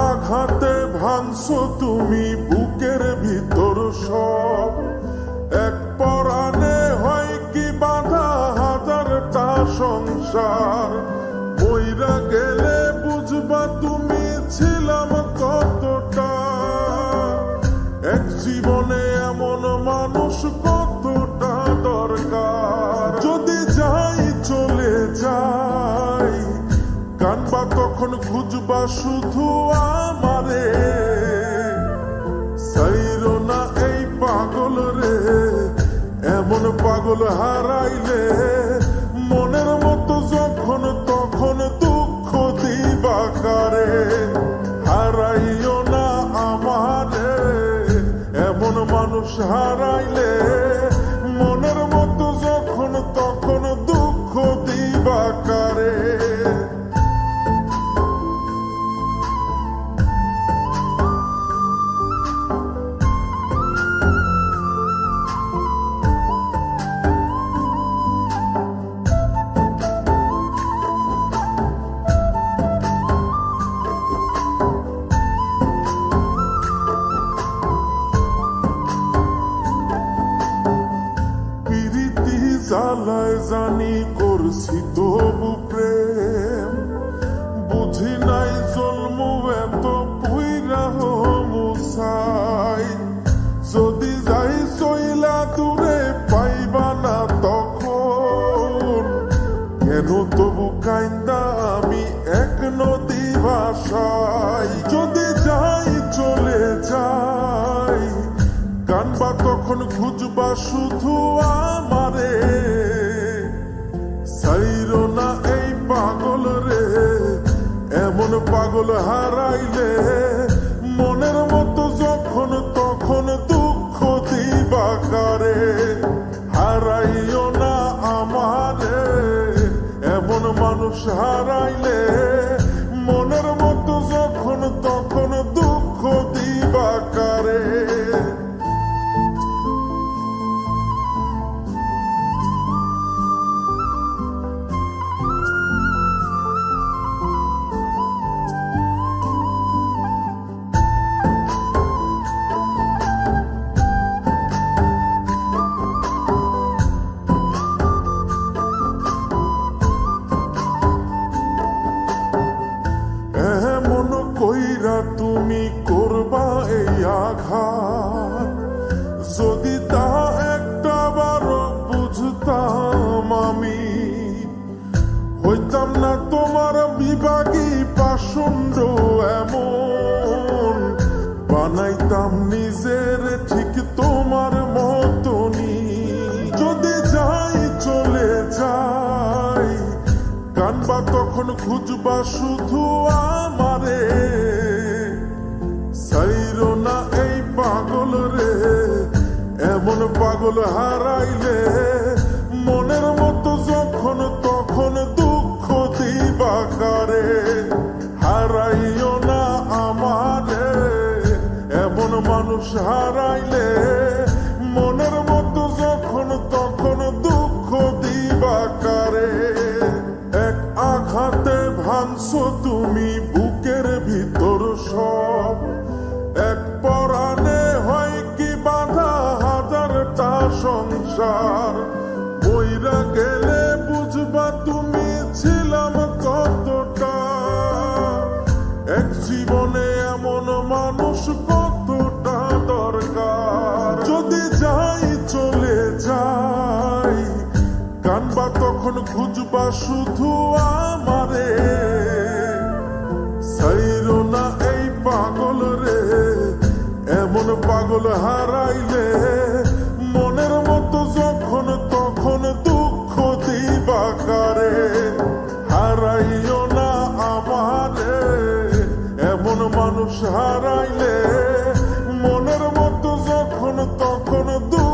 আঘাতে ভাঙছো তুমি বুকের ভিতর সব, এক পরাণে হয় কি বাধা হাজারটা সংসার। মইরা গেলে বুঝবা তুমি ছিলাম কতটা, এক জীবনে এমন মানুষ কতটা দরকার। যদি যাই চলে যাই কানবা তখন খুঁজবা শুধু আমারে, সাইরো না এই পাগল রে, এমন পাগল হারাইলে মনের মতো যখন তখন দুঃখ দিবা কারে। হারাইও না আমারে, এমন মানুষ হারাইলে মনের মতো যখন তখন দুঃখ দিবা কারে। জ্বালায় জানি করছি তবু প্রেম, বুঝি নাই জন্ম এত পুইরা মুসাই। যদি যাই চইলা দূরে পাইবা না তখন, কেন তবু কাইন্দা আমি এক নদী ভাষাই। যদি যাই চলে যাই কানবা তখন খুঁজবা শুধু আমারে, সাইরো না এই পাগল রে, এমন পাগল হারাইলে মনের মতো যখন তখন দুঃখ দিবা কারে। হারাইও না আমারে, এমন মানুষ হারাইলে মনের মতো যখন তখন দুঃখ দিবা কারে। এমন কইরা তুমি করবা এই আঘাত, যদি তা একটা বারো বুঝতাম আমি, হইতাম না তোমার বিভাগী পাষণ্ড এমন, বানাইতাম নিজের ঠিক তোমার মতনই। যদি যাই চলে যাই কানবা তখন খুঁজবা শুধু আমারে, সাইরো না এই পাগল রে, এমন পাগল হারাইলে মনের মতো যখন তখন দুঃখ দিবা কারে। হারাইও না আমারে, এমন মানুষ হারাইলে মনের মতো যখন তখন দুঃখ দিবা কারে। এক আঘাতে ভাঙছো তুমি বুকের ভিতর সব, এক পরাণে হয় কি বাধা হাজারটা সংসার। মইরা গেলে বুঝবা তুমি ছিলাম কতটা, এক জীবনে এমন মানুষ কতটা দরকার। যদি যাই চলে যাই কানবা তখন খুঁজবা শুধু আমারে, সাইরো না এই পাগল রে, এমন পাগল হারাইলে মনের মতো যখন তখন দুঃখ দিবা কারে। হারাইও না আমারে, এমন মানুষ হারাইলে মনের মতো যখন তখন দুঃখ